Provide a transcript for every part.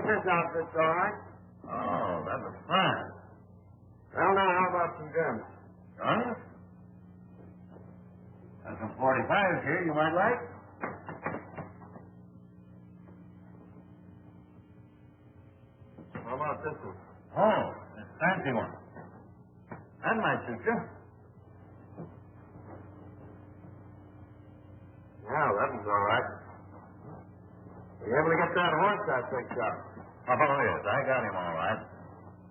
This outfit's all right. Oh, that was fine. Well, now, how about some guns? Guns? There's some 45s here you might like. How about this one? Oh, this fancy one. That might suit you. Yeah, that one's all right. Were you able to get that horse I picked up? Oh, yes, I got him all right.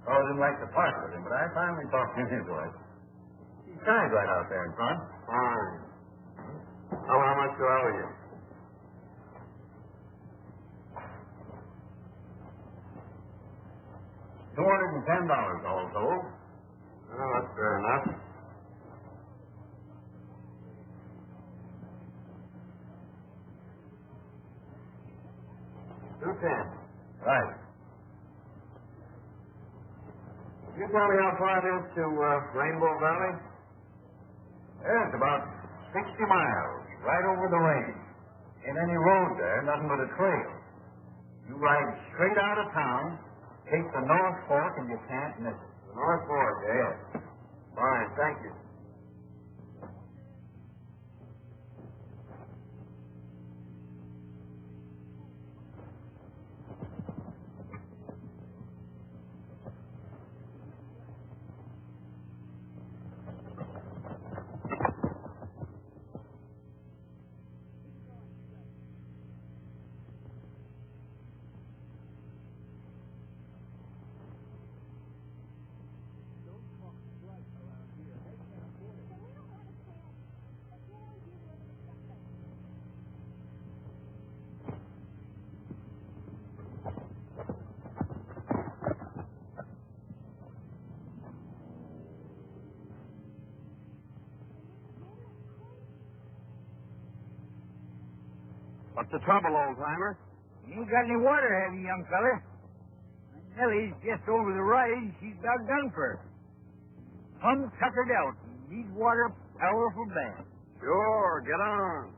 Oh, didn't like to part with him, but I finally talked him into it. He's tied right out there in front. Fine. Oh, how much do I owe you? $210 all told. Well, that's fair enough. $210. Right. Can you tell me how far it is to Rainbow Valley? Yeah, it's about 60 miles, right over the range. Ain't any road there, nothing but a trail. You ride straight out of town, take the North Fork, and you can't miss it. The North Fork, Yeah. Fine, thank you. What's the trouble, old-timer? You ain't got any water, have you, young feller? Nellie's just over the rise. She's about done for. Plumb tuckered out. Needs water powerful bad. Sure, get on.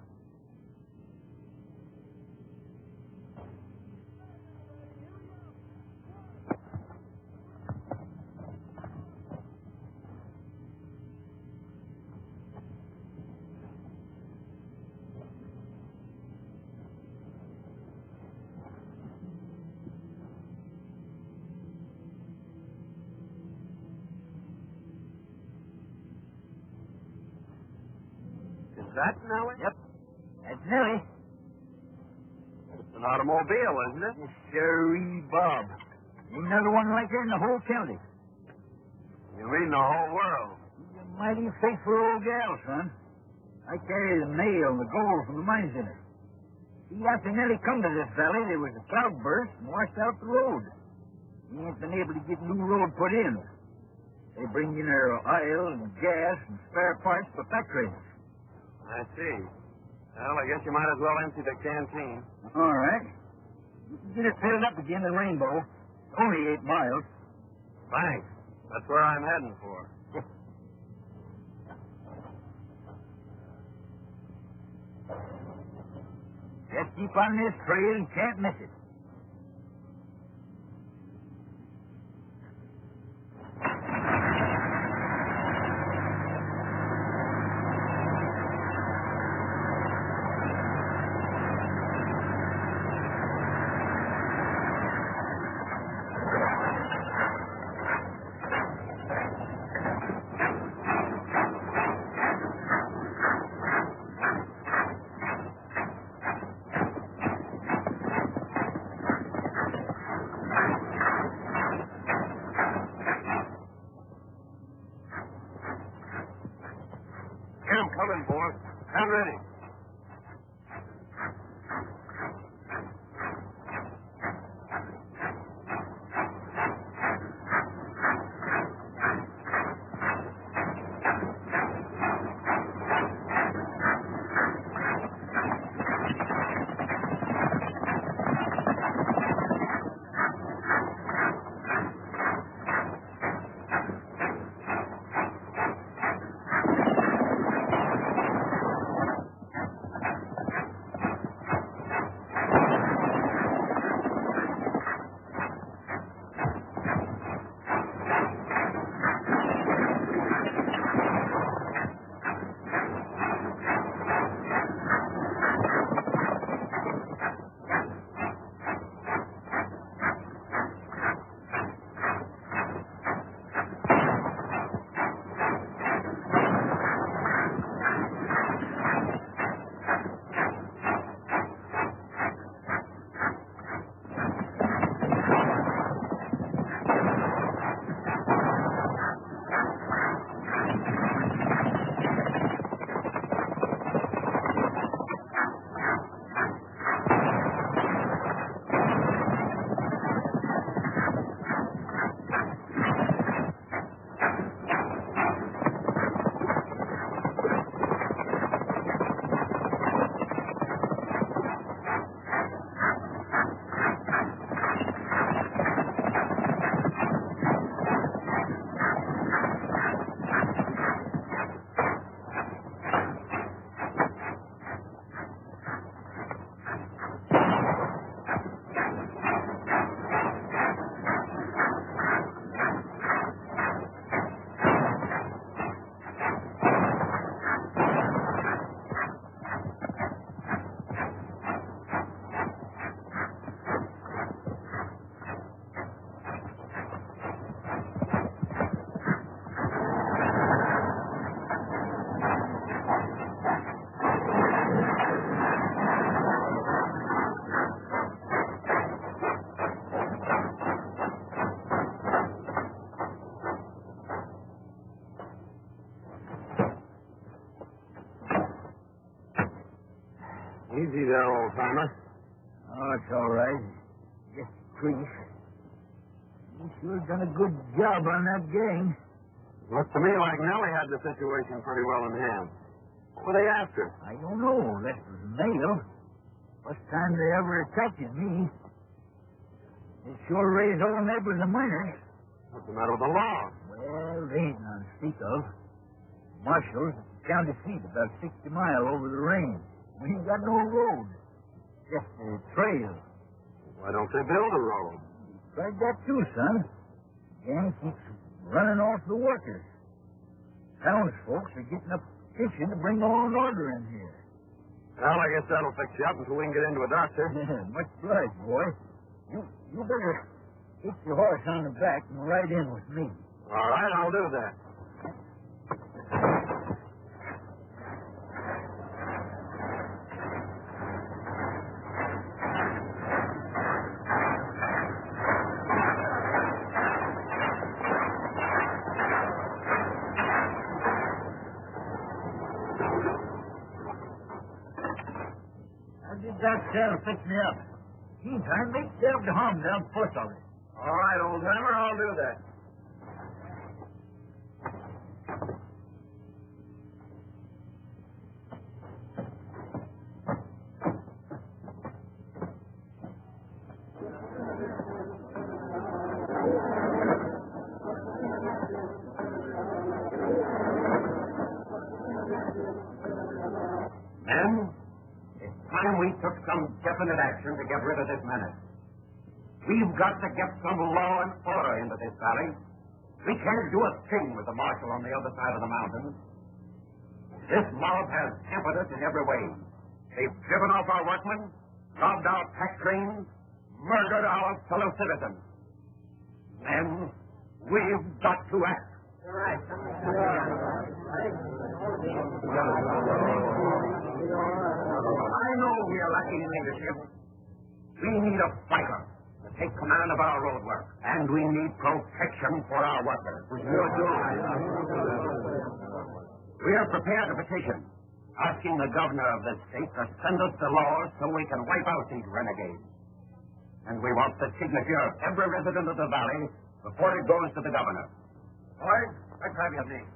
Is that Nellie? Yep. That's Nellie. It's an automobile, isn't it? Sirree Bob. Ain't another one like her in the whole county. You mean the whole world? She's a mighty faithful old gal, son. I carry the mail and the gold from the mines in her. See, after Nellie come to this valley, there was a cloudburst and washed out the road. We ain't been able to get new road put in. They bring in her oil and gas and spare parts for factories. I see. Well, I guess you might as well empty the canteen. All right. You can get it filled up again in Rainbow. Only 8 miles. Thanks. That's where I'm heading for. Just keep on this trail and can't miss it. Come in, boys. I'm ready. Easy there, old-timer. Oh, it's all right. Just crease. You sure done a good job on that gang. Looks to me like Nellie had the situation pretty well in hand. What were they after? I don't know. That was mail. First time they ever attacking me. They sure raised all neighbors and miners. What's the matter with the law? Well, they ain't none to speak of. Marshals at the county seat about 60 miles over the range. We ain't got no road. Just a trail. Why don't they build a road? Tried that too, son. Gang keeps running off the workers. Townsfolk are getting a petition to bring law and order in here. Well, I guess that'll fix you up until we can get into a doctor. Much obliged, boy. You better get your horse on the back and ride in with me. All right, I'll do that. That saddle fix me up. Meantime, make yourself to home down the post office. All right, old-timer, I'll do that. Men, it's time we took some definite action to get rid of this menace. We've got to get some law and order into this valley. We can't do a thing with the marshal on the other side of the mountains. This mob has hampered us in every way. They've driven off our workmen, robbed our pack trains, murdered our fellow citizens. Men, we've got to act. Right. I know we are lacking in leadership. We need a fighter to take command of our road work. And we need protection for our workers. We have prepared a petition asking the governor of this state to send us the laws so we can wipe out these renegades. And we want the signature of every resident of the valley before it goes to the governor. Boys, let's have your name.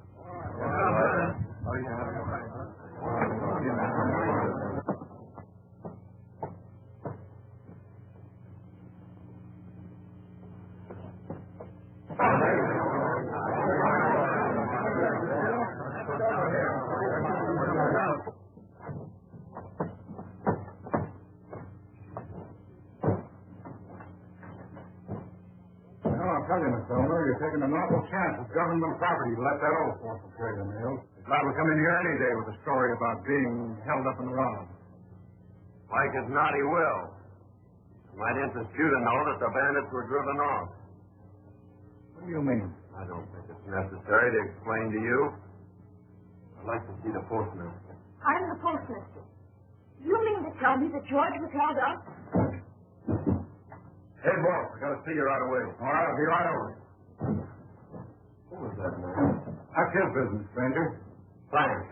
I'm telling you, Mr. Elmer, you're taking an awful chance with government property to let that old fortune trader nail. He's liable to come in here any day with a story about being held up and robbed. Like as not, he will. It might interest you to know that the bandits were driven off. What do you mean? I don't think it's necessary to explain to you. I'd like to see the postmaster. I'm the postmaster. You mean to tell me that George was held up? Hey, boss, I gotta see you right away. All right, I'll be right over. Who was that man? That's his business, stranger. Thanks.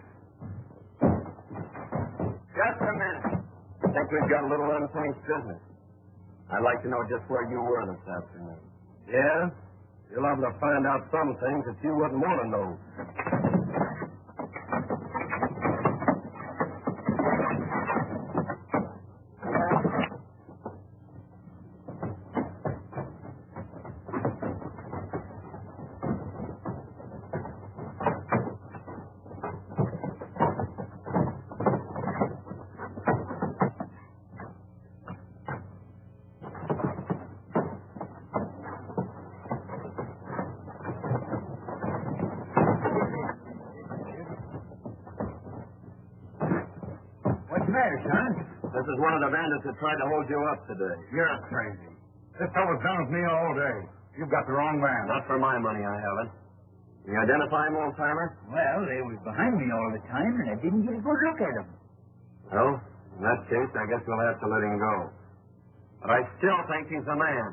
Just a minute. I think we've got a little unfinished business. I'd like to know just where you were this afternoon. Yeah? You're liable to find out some things that you wouldn't want to know. This is one of the bandits that tried to hold you up today. You're crazy. This fellow's been with me all day. You've got the wrong man. Not for my money, I haven't. You identify him, old-timer? Well, they was behind me all the time, and I didn't get a good look at them. Well, in that case, I guess we'll have to let him go. But I still think he's the man.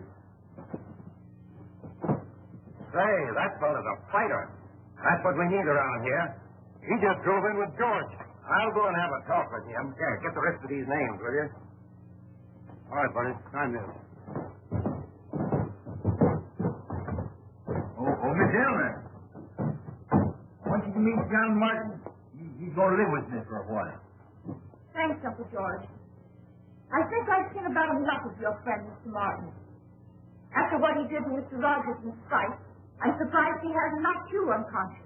Say, that fellow's a fighter. That's what we need around here. He just drove in with George. I'll go and have a talk with him. Yeah, get the rest of these names, will you? All right, buddy. Sign this. Oh, Miss Elmer. I want you to meet John Martin. He's going to live with me for a while. Thanks, Uncle George. I think I've seen about enough of your friend, Mr. Martin. After what he did to Mr. Rogers in Skype, I'm surprised he hasn't knocked you unconscious.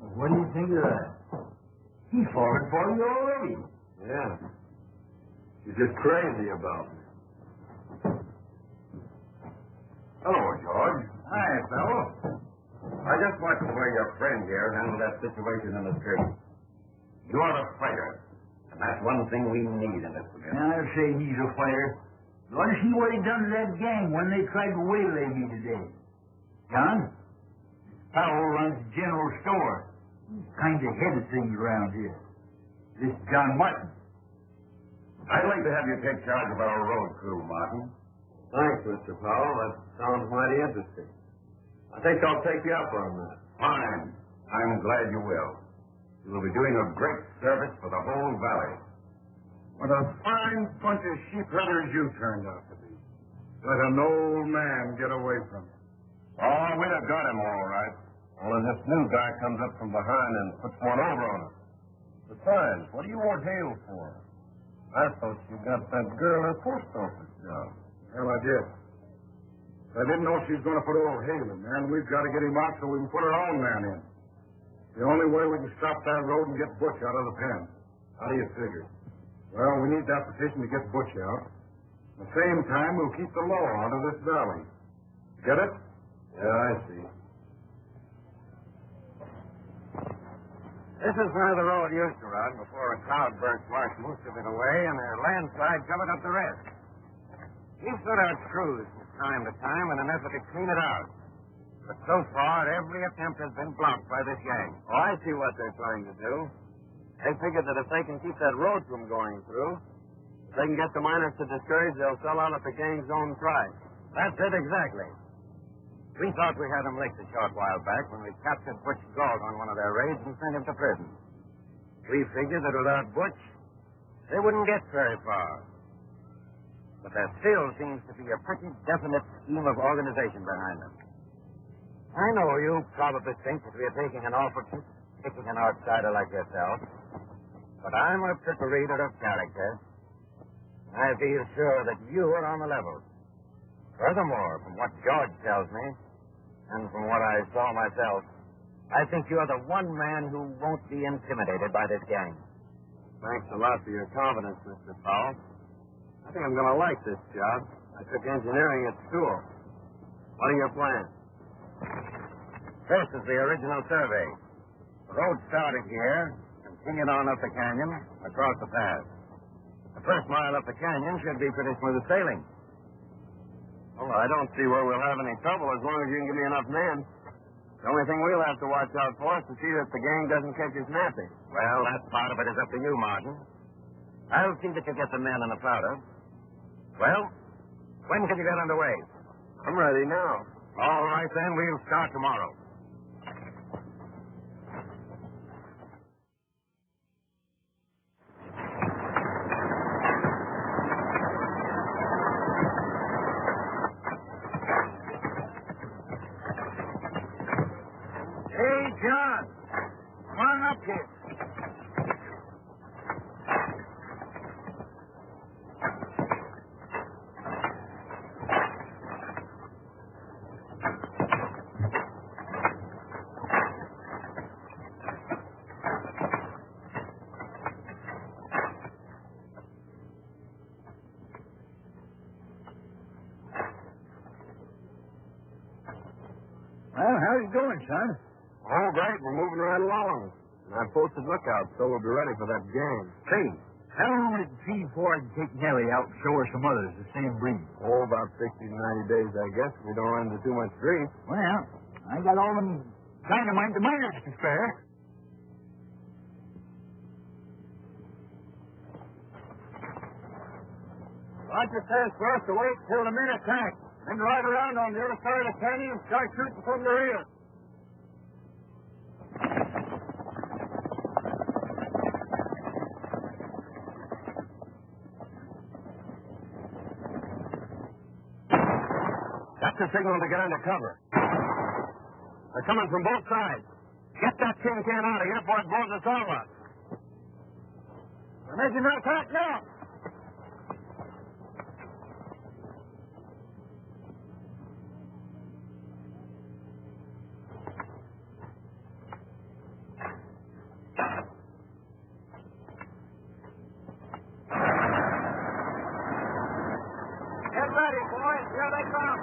Well, what do you think of that? He's fallen for you already. Yeah. She's just crazy about me. Hello, George. Hi, fellow. I just watched the way your friend here handled that situation in the street. You're a fighter, and that's one thing we need in this community. I'll say he's a fighter. You want to see what he done to that gang when they tried to waylay me today? John, Powell runs the general store. He's kind of head of things around here. This John Martin. I'd like to have you take charge of our road crew, Martin. Thanks, Mr. Powell. That sounds mighty interesting. I think I'll take you up on that. Fine. I'm glad you will. You will be doing a great service for the whole valley. What a fine bunch of sheep herders you turned out to be. Let an old man get away from you. Oh, we'd have got him all right. Only this new guy comes up from behind and puts one over on us. Besides, what do you want Hale for? I thought you got that girl in the post office job. Well, I did. I didn't know she was going to put old Hale in there, and we've got to get him out so we can put our own man in. The only way we can stop that road and get Butch out of the pen. How do you figure? Well, we need that petition to get Butch out. At the same time, we'll keep the law out of this valley. Get it? Yeah, I see. This is where the road used to run before a cloudburst washed most of it away and a landslide covered up the rest. We've stood out crews from time to time in an effort to clean it out. But so far, every attempt has been blocked by this gang. Oh, I see what they're trying to do. They figure that if they can keep that road from going through, if they can get the miners to discourage, they'll sell out at the gang's own price. That's it exactly. We thought we had him licked a short while back when we captured Butch Galt on one of their raids and sent him to prison. We figured that without Butch, they wouldn't get very far. But there still seems to be a pretty definite scheme of organization behind them. I know you probably think that we are taking an awful trip picking an outsider like yourself, but I'm a triple reader of character. I feel sure that you are on the level. Furthermore, from what George tells me, and from what I saw myself, I think you're the one man who won't be intimidated by this gang. Thanks a lot for your confidence, Mr. Powell. I think I'm going to like this job. I took engineering at school. What are your plans? This is the original survey. The road started here, continued on up the canyon, across the pass. The first mile up the canyon should be pretty smooth sailing. Well, I don't see where we'll have any trouble as long as you can give me enough men. The only thing we'll have to watch out for is to see that the gang doesn't catch us napping. Well, that part of it is up to you, Martin. I'll see that you get the men and the powder. Well, when can you get underway? I'm ready now. All right, then. We'll start tomorrow. Hey, John. Come on up here. Well, how's it going, son? All right, we're moving right along. And I've posted lookouts, so we'll be ready for that gang. Say, how long would it be before I can take Nellie out and show her some others the same breed? Oh, about 60 to 90 days, I guess, if we don't run into too much grief. Well, I got all them dynamite the miners to spare. Roger says for us to wait till the men attack, then ride around on the other side of the canyon and start shooting from the rear. the signal to get under cover. They're coming from both sides. Get that tin can out of here before it blows us all up. We're making an attack now. Get ready, boys. Here they come.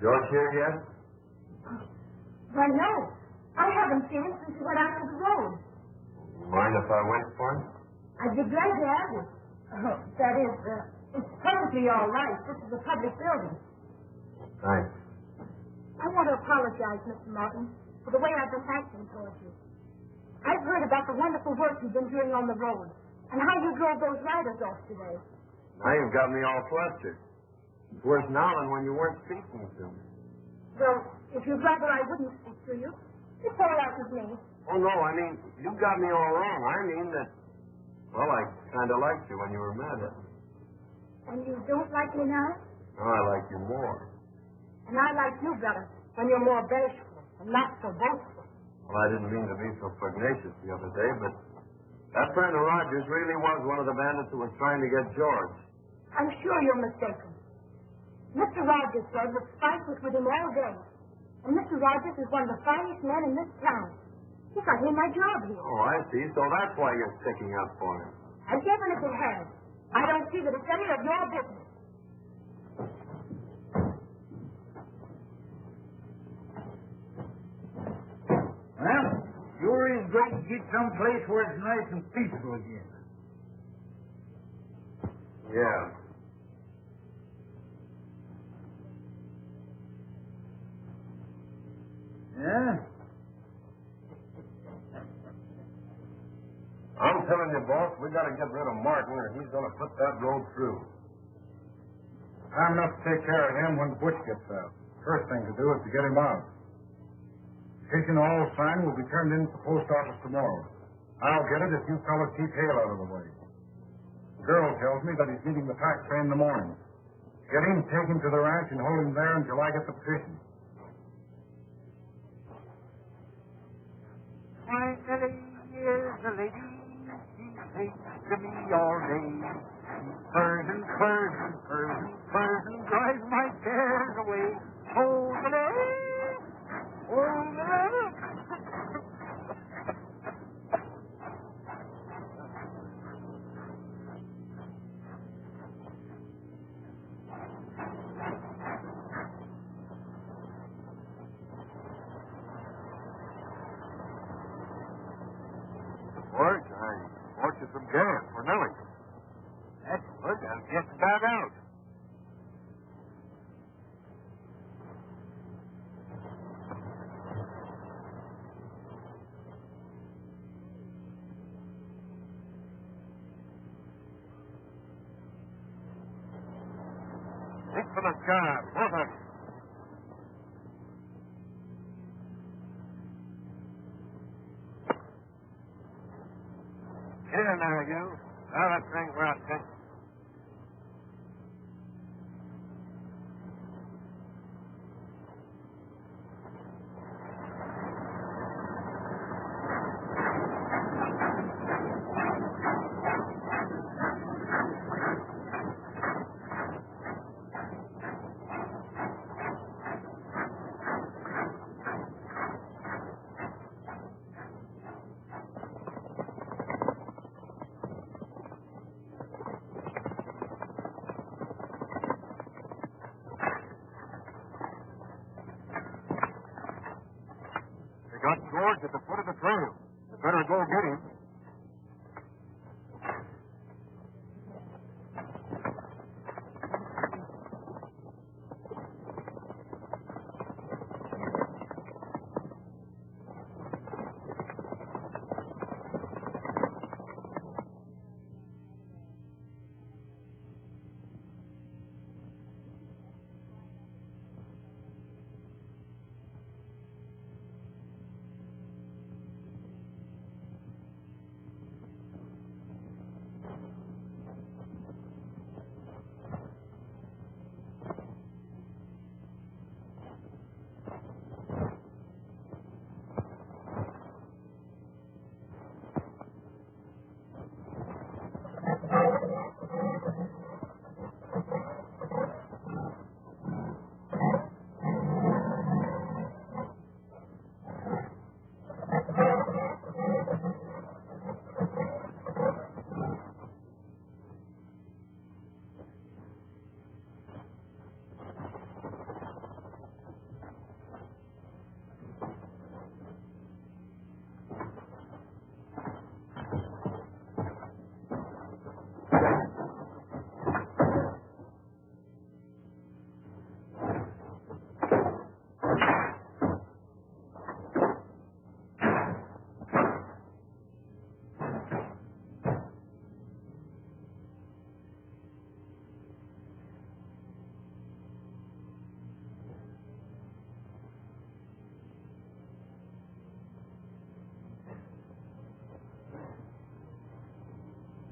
George here yet? Why, no. I haven't seen him since he went out to the road. Mind if I wait for him? I'd be glad to have you. That is, it's perfectly all right. This is a public building. Thanks. I want to apologize, Mr. Martin, for the way I've been acting towards you. I've heard about the wonderful work you've been doing on the road and how you drove those riders off today. Now you've got me all flustered. It's worse now than when you weren't speaking to me. Well, if you'd rather I wouldn't speak to you, it's all right with me. Oh, no, I mean, you got me all wrong. I mean that, well, I kind of liked you when you were mad at me. And you don't like me now? No, I like you more. And I like you better when you're more bashful and not so boastful. Well, I didn't mean to be so pugnacious the other day, but that friend of Rogers really was one of the bandits who was trying to get George. I'm sure you're mistaken. Mr. Rogers said that Spike was with him all day. And Mr. Rogers is one of the finest men in this town. He got me my job here. Oh, I see. So that's why you're sticking up for him. And even if it has, I don't see that it's any of your business. Well, sure is great to get someplace where it's nice and peaceful again. Yeah. Yeah? I'm telling you, boss, we got to get rid of Martin or he's going to put that road through. Time enough to take care of him when the butch gets out. First thing to do is to get him out. Petition all signed will be turned in at the post office tomorrow. I'll get it if you fellas keep Haye out of the way. The girl tells me that he's meeting the pack train in the morning. Get him, take him to the ranch, and hold him there until I get the petition. My Nellie is a lady. She takes to me all day. She purrs and purrs and purrs and purrs and drives my cares away. Oh, the love! Oh, the love! George, I bought you some gas for Nellie. That's good. I'll just about out. Stick for the job, both of you. Get in there, you. Now that thing we're out, Dick. Got George at the foot of the trail. You better go get him.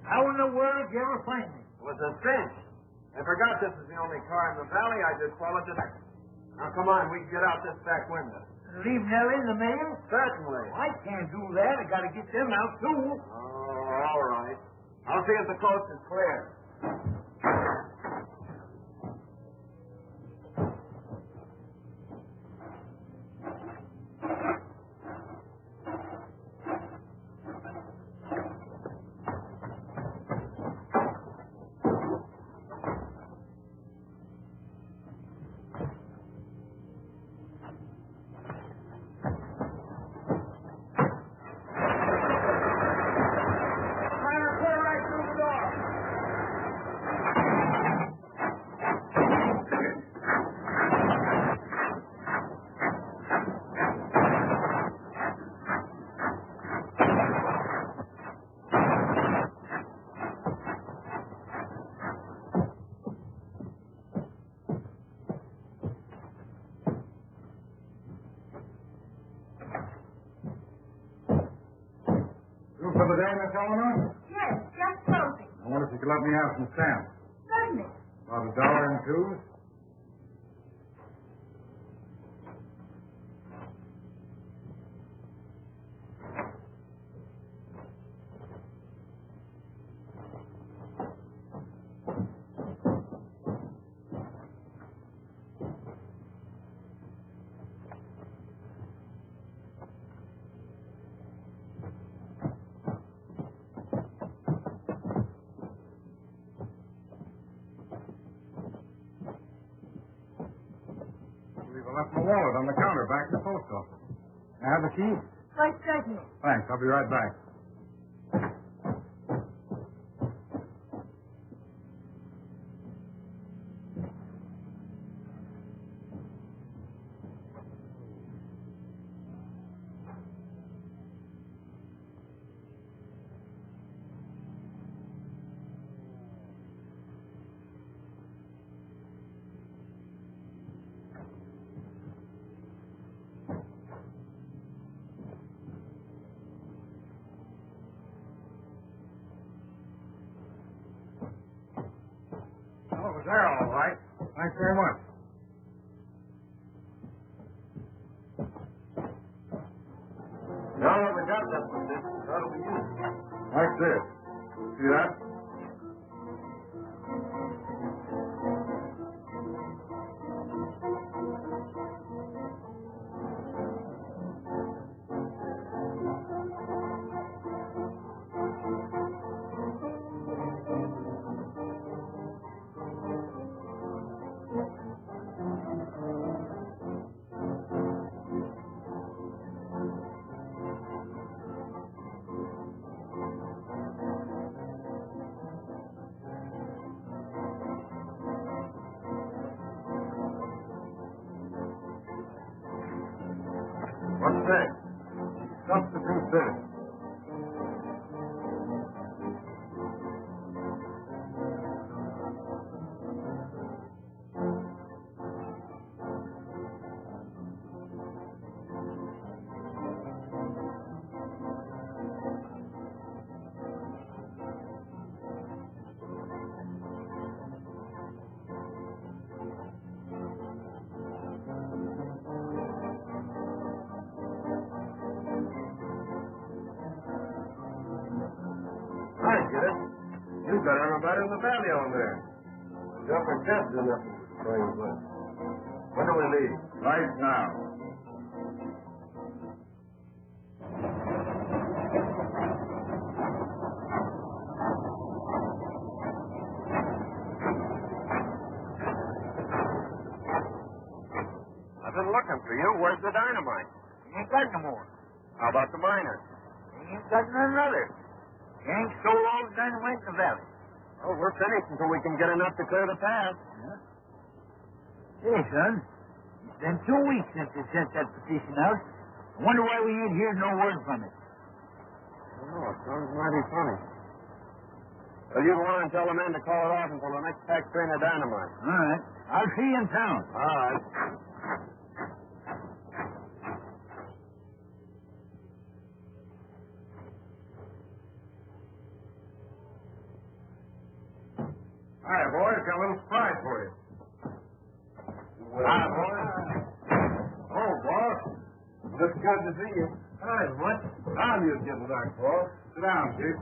How in the world did you ever find me? It was a cinch. I forgot this is the only car in the valley. I just followed it. Now, come on. We can get out this back window. Leave Nellie in the mail? Certainly. I can't do that. I gotta get them out, too. Oh, all right. I'll see if the coast is clear. for the day, Miss Eleanor? Yes, just closing. I wonder if you could let me have some stamps. Certainly. About $1 and twos. I left my wallet on the counter back in the post office. Can I have the key? Quite certainly. Thanks. I'll be right back. Well, it was there all right. Thanks very much. Now that we got that position, how do we use it? Like this. See that? What's next? Substitute this. I get it. You've got everybody in the valley on there. The upper chest is enough to explain this. When do we leave? Right now. I've been looking for you. Where's the dynamite? He ain't got no more. How about the miners? He ain't got none other. He ain't stole all the dynamite in the valley. Oh, we're finished until we can get enough to clear the path. Yeah. Hey, son. It's been 2 weeks since they sent that petition out. I wonder why we ain't heard no word from it. Oh, it sounds mighty funny. Well, you go on and tell the men to call it off until the next pack train of dynamite. All right. I'll see you in town. All right. Hi, boys. Got a little surprise for you. Hi, boys. Oh, boss. Looks good to see you. Hi, what? How you getting back, boss? Sit down, Chief.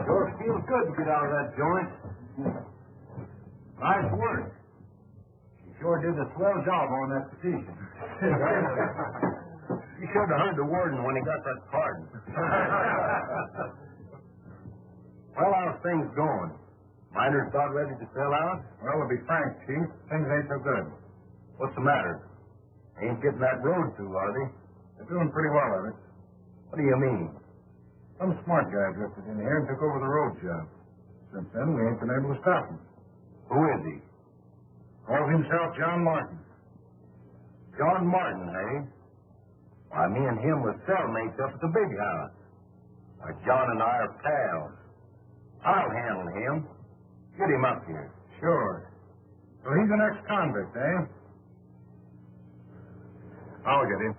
Sure feels good to get out of that joint. Nice work. You sure did a swell job on that petition. You should have heard the warden when he got that pardon. Well, how's things going? Miners about ready to sell out? Well, to be frank, Chief, things ain't so good. What's the matter? Ain't getting that road through, are they? They're doing pretty well of it. What do you mean? Some smart guy drifted in here and took over the road job. Since then, we ain't been able to stop him. Who is he? Calls himself John Martin. John Martin, eh? Why, me and him was cellmates up at the big house. Why, John and I are pals. I'll handle him. Get him up here. Sure. So he's an ex-convict, eh? I'll get him.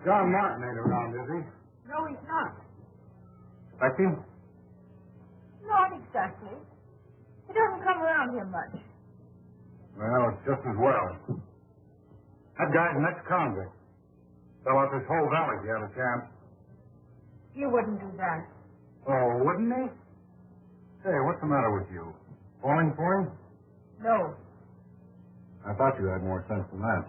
John Martin ain't around, is he? No, he's not. Expect him? Not exactly. He doesn't come around here much. Well, it's just as well. That guy's an ex-convict. Sell out this whole valley if you have a chance. He wouldn't do that. Oh, wouldn't he? Say, what's the matter with you? Falling for him? No. I thought you had more sense than that.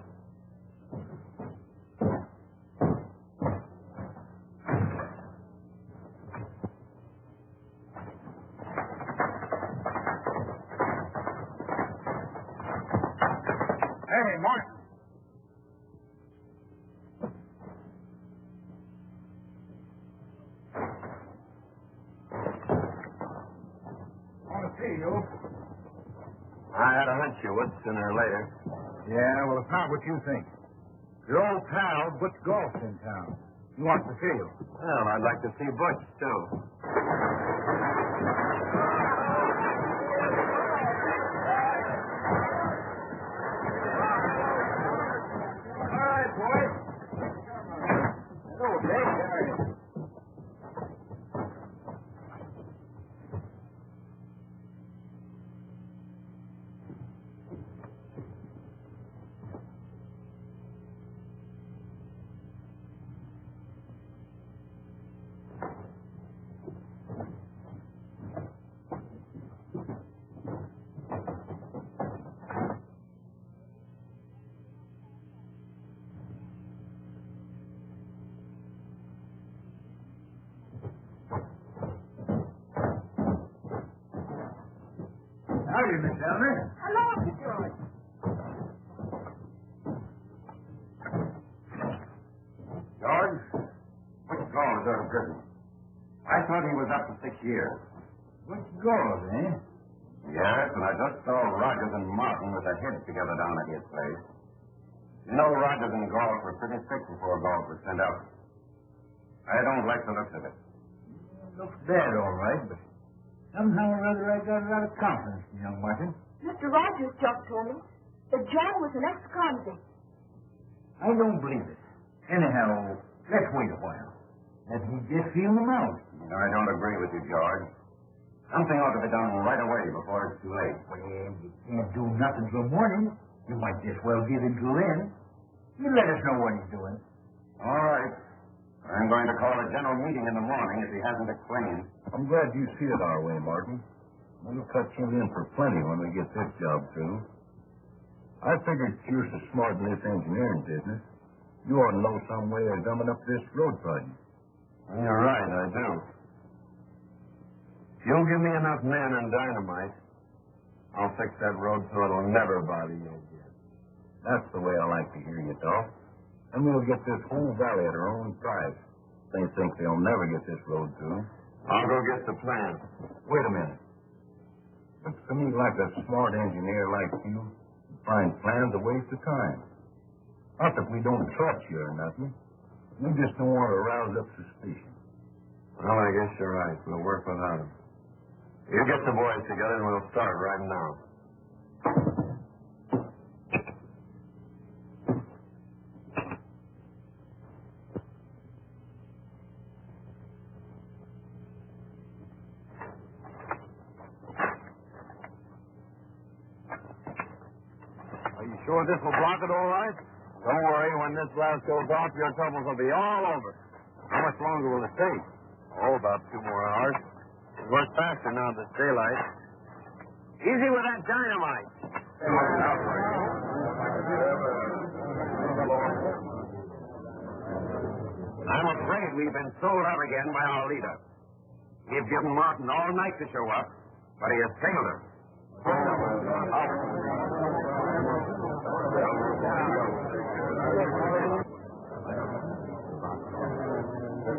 Hey, Martin. Want to see you. I had a hunch you would sooner or later. Yeah, well, it's not what you think. Your old pal, Butch Galt's in town. He wants to see you. Well, I'd like to see Butch, too. All right, boys. Hello, Dave. Howdy, Miss Elmer. Hello, Uncle George. George, Butch Galt is out of prison. I thought he was up to 6 years. Butch Galt, eh? Yes, and I just saw Rogers and Martin with their heads together down at his place. You know, Rogers and Galt were pretty sick before Galt was sent out. I don't like the looks of it. Looks bad, all right, but somehow or other I got a lot of confidence in young Martin. Mr. Rogers just told me that John was an ex-convict. I don't believe it. Anyhow, let's wait a while. Let me just feel them out. I don't agree with you, George. Something ought to be done right away before it's too late. Well, you can't do nothing till morning. You might just well give him till then. You let us know what he's doing. All right. I'm going to call a general meeting in the morning if he hasn't explained. I'm glad you see it our way, Martin. We'll cut you in for plenty when we get this job through. I figured you're so smart in this engineering business, you ought to know some way of gumming up this road project. You're right, I do. If you'll give me enough men and dynamite, I'll fix that road so it'll never bother you again. That's the way I like to hear you talk. And we'll get this whole valley at our own price. They think they'll never get this road through. I'll go get the plan. Wait a minute. Looks to me like a smart engineer like you finds plans a waste of time. Not that we don't trust you or nothing. We just don't want to rouse up suspicion. Well, I guess you're right. We'll work without him. You get the boys together and we'll start right now. Are you sure this will block it all right? Don't worry. When this blast goes off, your troubles will be all over. How much longer will it take? Oh, about 2 more hours. It works faster now that it's daylight. Easy with that dynamite. I'm afraid we've been sold out again by our leader. We've given Martin all night to show up, but he has failed us.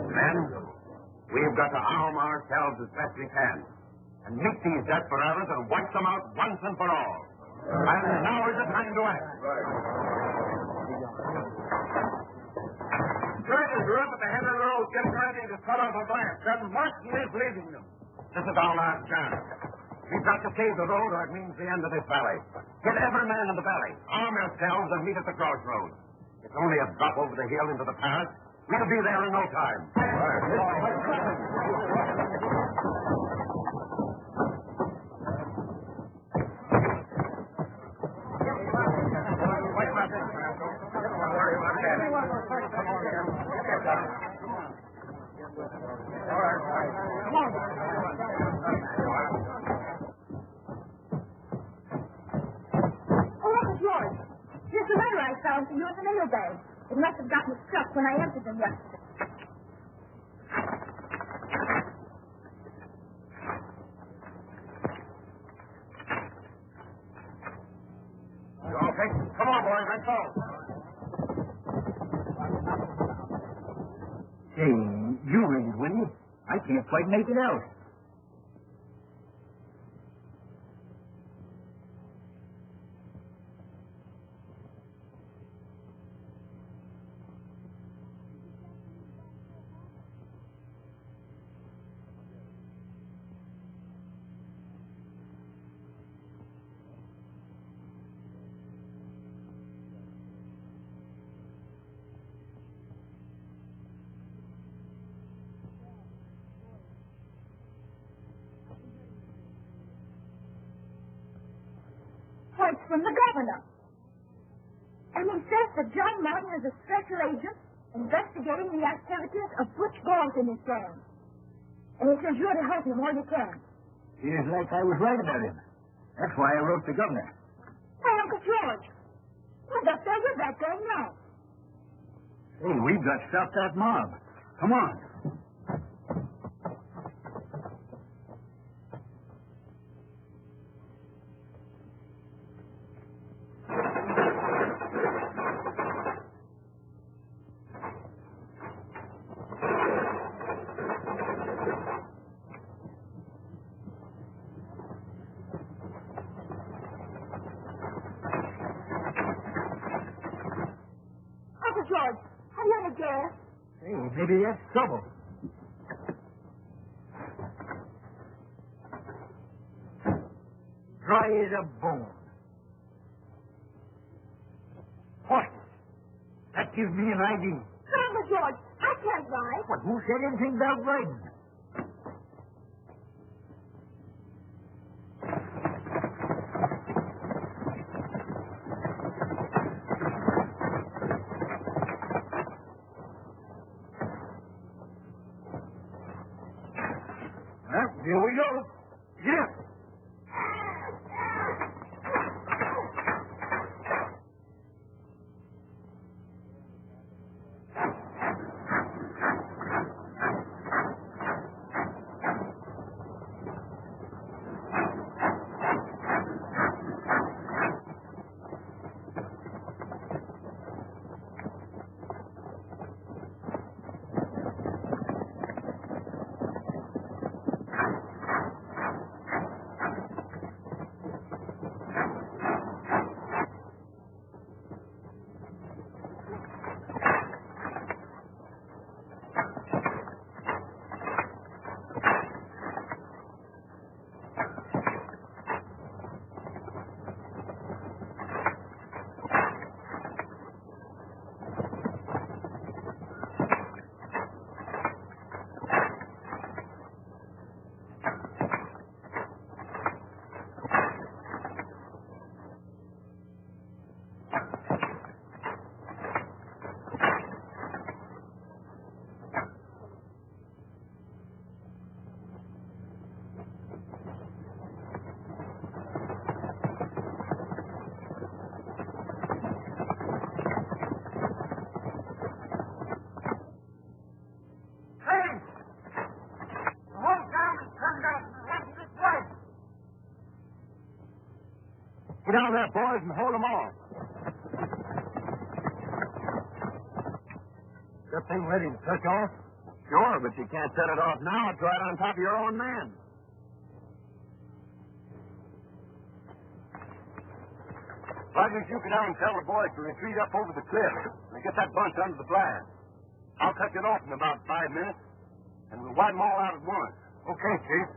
Men, we've got to arm ourselves as best we can and meet these desperados and wipe them out once and for all. And now is the time to act. Drivers are up at the head of the road getting ready to cut off a blast. And Martin is leading them. This is our last chance. We've got to save the road or it means the end of this valley. Get every man in the valley. Arm yourselves and meet at the crossroads. It's only a drop over the hill into the pass, We'll be there in no time. To you in the mailbag. It must have gotten stuck when I emptied them yesterday. Okay, come on, boys, let's go. Hey, you read it, will you? I can't quite make it out. It's from the governor. And he says that John Martin is a special agent investigating the activities of Butch Galt in his gang. And he says you're to help him all you can. Seems like I was right about him. That's why I wrote the governor. Hey, Uncle George, we're up there with that gang now. Hey, we've got to stop that mob. Come on. George, have you any gas? Hey, maybe that's trouble. Dry as a bone. Horses. That gives me an idea. Uncle George, I can't ride. What, who said anything about riding? Here we go. Yeah. Get down there, boys, and hold them off. That thing ready to touch off? Sure, but you can't set it off now. It's right on top of your own man. Why don't you get down and tell the boys to retreat up over the cliff and get that bunch under the blast? I'll cut it off in about 5 minutes, and we'll wipe them all out at once. Okay, Chief.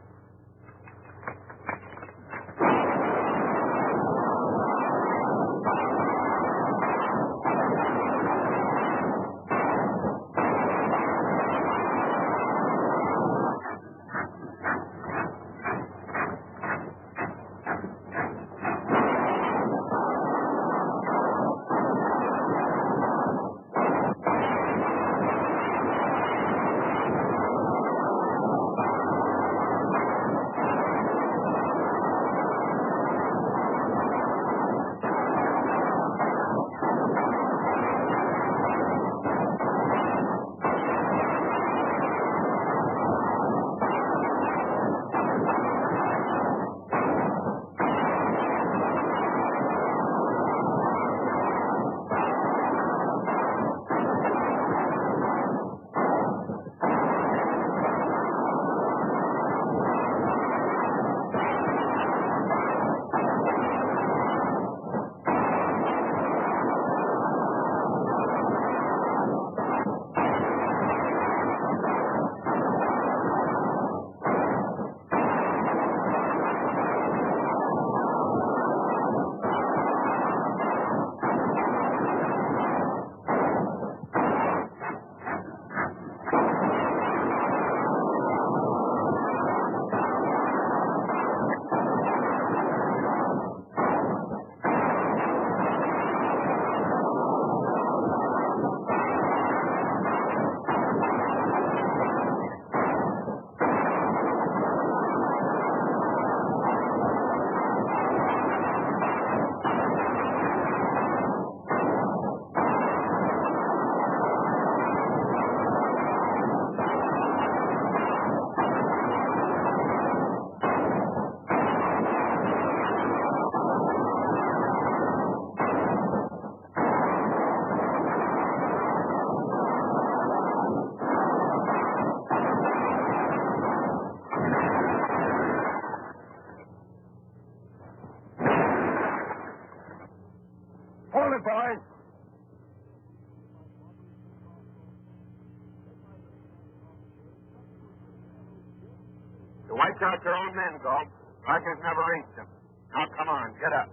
got your own men, Galt. Rogers never reached them. Now, come on, get up.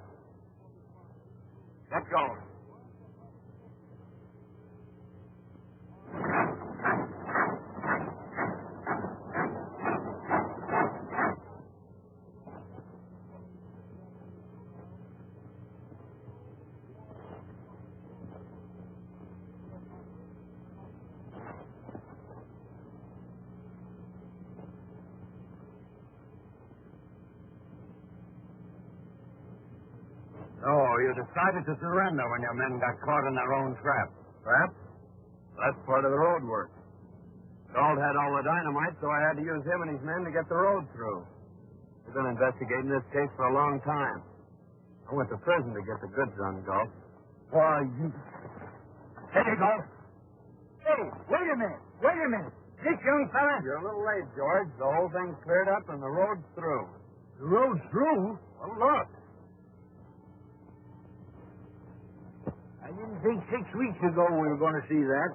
Get going. Oh, you decided to surrender when your men got caught in their own trap. Trap? That's part of the road work. Galt had all the dynamite, so I had to use him and his men to get the road through. We've been investigating this case for a long time. I went to prison to get the goods on Galt. Why, you... Hey, Galt. Hey, wait a minute. Wait a minute. This young fella... You're a little late, George. The whole thing's cleared up and the road's through. The road's through? Well, look. I didn't think 6 weeks ago we were going to see that.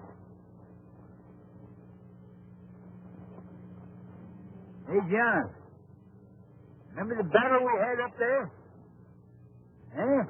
Hey, John. Remember the battle we had up there? Huh?